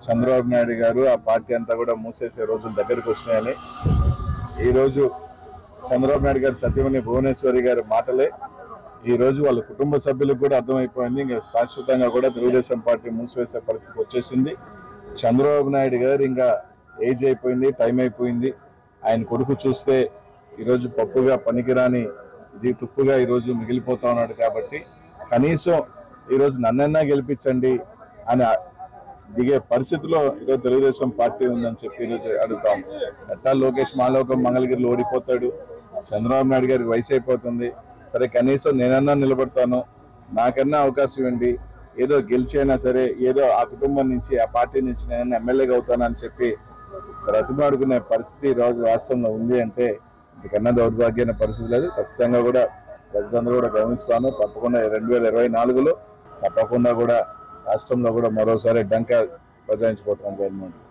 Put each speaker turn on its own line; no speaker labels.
చంద్రబాబు నాయుడు గారు ఆ పార్టీ అంతా కూడా మూసేసే రోజులు దగ్గరకు వస్తున్నాయని ఈరోజు చంద్రబాబు నాయుడు గారు సతీమణి భువనేశ్వరి గారి మాటలే ఈరోజు వాళ్ళ కుటుంబ సభ్యులకు కూడా అర్థమైపోయింది. ఇంకా శాశ్వతంగా కూడా తెలుగుదేశం పార్టీ మూసివేసే పరిస్థితి వచ్చేసింది. చంద్రబాబు నాయుడు గారు ఇంకా ఏజ్ అయిపోయింది, టైం అయిపోయింది. ఆయన కొడుకు చూస్తే ఈరోజు పప్పుగా పనికిరాని ఇది తుప్పుగా ఈరోజు మిగిలిపోతా ఉన్నాడు. కాబట్టి కనీసం ఈరోజు నన్నన్నా గెలిపించండి అని దిగే పరిస్థితిలో ఈరోజు తెలుగుదేశం పార్టీ ఉందని చెప్పి ఈరోజు అడుగుతాం. ఎట్టా లోకేష్ మాలోకం మంగళగిరిలో ఓడిపోతాడు, చంద్రబాబు నాయుడు గారికి వయసు అయిపోతుంది, సరే కనీసం నేనన్నా నిలబడతాను, నాకన్నా అవకాశం ఇవ్వండి, ఏదో గెలిచైనా సరే ఏదో ఆ కుటుంబం నుంచి ఆ పార్టీ నుంచి నేను ఎమ్మెల్యేగా అవుతానని చెప్పి బ్రతిమాడుకునే పరిస్థితి ఈరోజు రాష్ట్రంలో ఉంది అంటే ఇంతకన్నా దౌర్భాగ్యమైన పరిస్థితి లేదు. ఖచ్చితంగా కూడా ప్రజలందరూ కూడా గమనిస్తాను. తప్పకుండా 2024లో తప్పకుండా కూడా రాష్ట్రంలో కూడా మరోసారి డంకా బజాయించిపోతున్నాం గవర్నమెంట్.